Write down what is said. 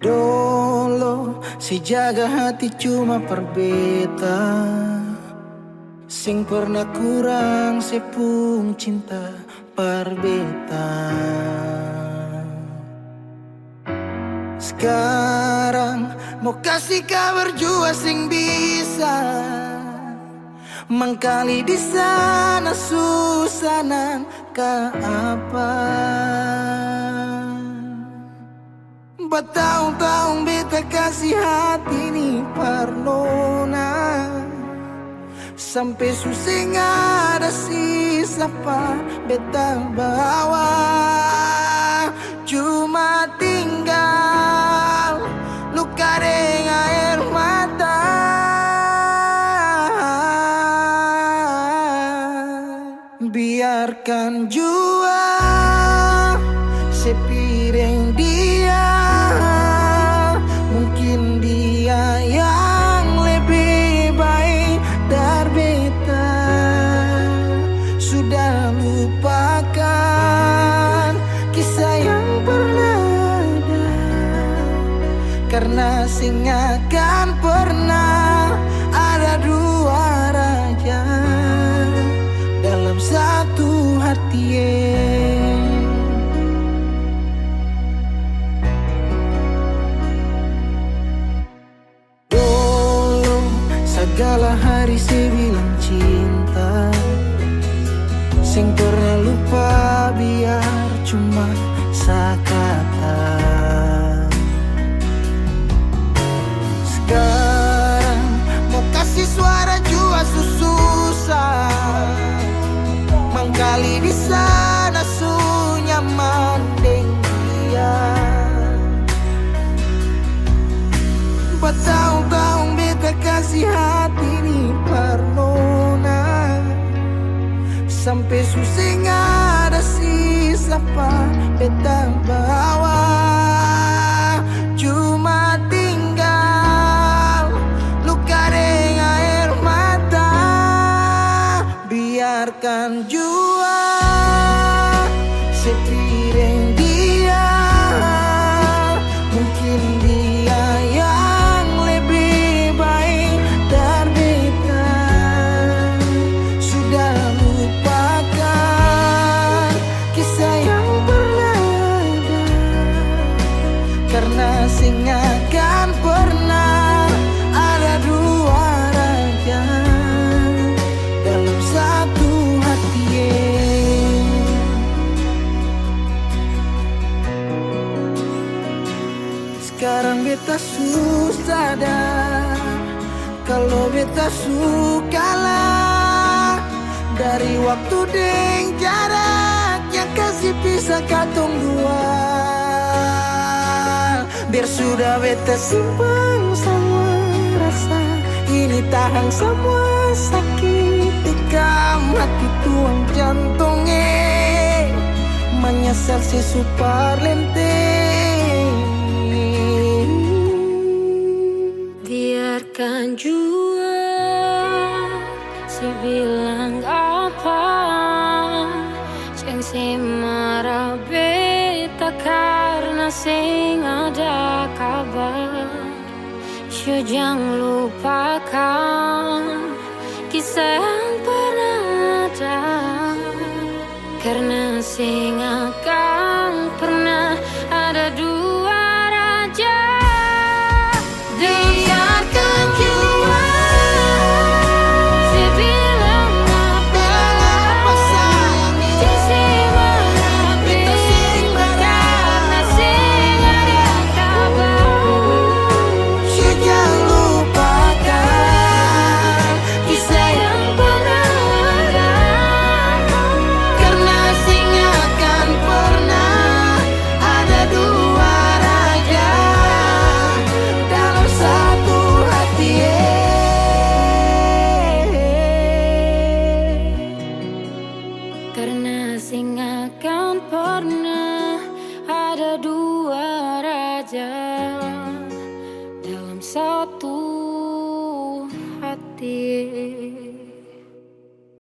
Dolo si jaga hati cuma perbeta, sing pernah kurang sepung cinta perbeta. Sekarang mau kasih kabar jua sing bisa mengkali di sana susanan ke apa. Bertahun-tahun beta kasih hati ni parnona, sampai susah ada sisa pa beta bawa. Cuma tinggal luka dengan air mata. Biarkan jua sepiring dia, mungkin dia yang lebih baik dari beta. Sudah lupakan kisah yang pernah ada, karena sing akan pernah ada dua raja dalam satu hati. Dulu segala hari saya bilang cinta, sing pernah lupa biar cuma sekata. Sekarang mau kasih suara jua susah, mangkali di sana su nyaman deng dia. Bertahun-tahun beta kasih hati ni parnona, sampai susah ada sisa pa beta bawa. Cuma tinggal luka dengan air mata. Biarkan jua sepiring dia, mungkin dia yang lebih baik dari beta. Sudah lupakan kisah yang pernah ada, karena sing akan pernah ada dua raja dalam satu hati. Sekarang beta susah sadar kalau beta sukalah dari waktu deng jarak yang kasih pisah katong dua. Biar sudah beta simpan semua rasa, ini tahan semua sakit tikam hati tuang jantungnya, menyesal si super lenteng. Biarkan jua si bilang apa, yang si marah beta karena sing ada kabar. So jangan lupakan kisah yang pernah ada, karena sing akan pernah ada dua raja. Biarkan jua si bilang apa sayang, si marah beta sing karena sing ada kabar. So jangan lupakan kisah yang pernah ada, karena sing akan pernah ada dua raja dalam satu hati. Karena sing akan pernah ada dua raja dalam satu hati.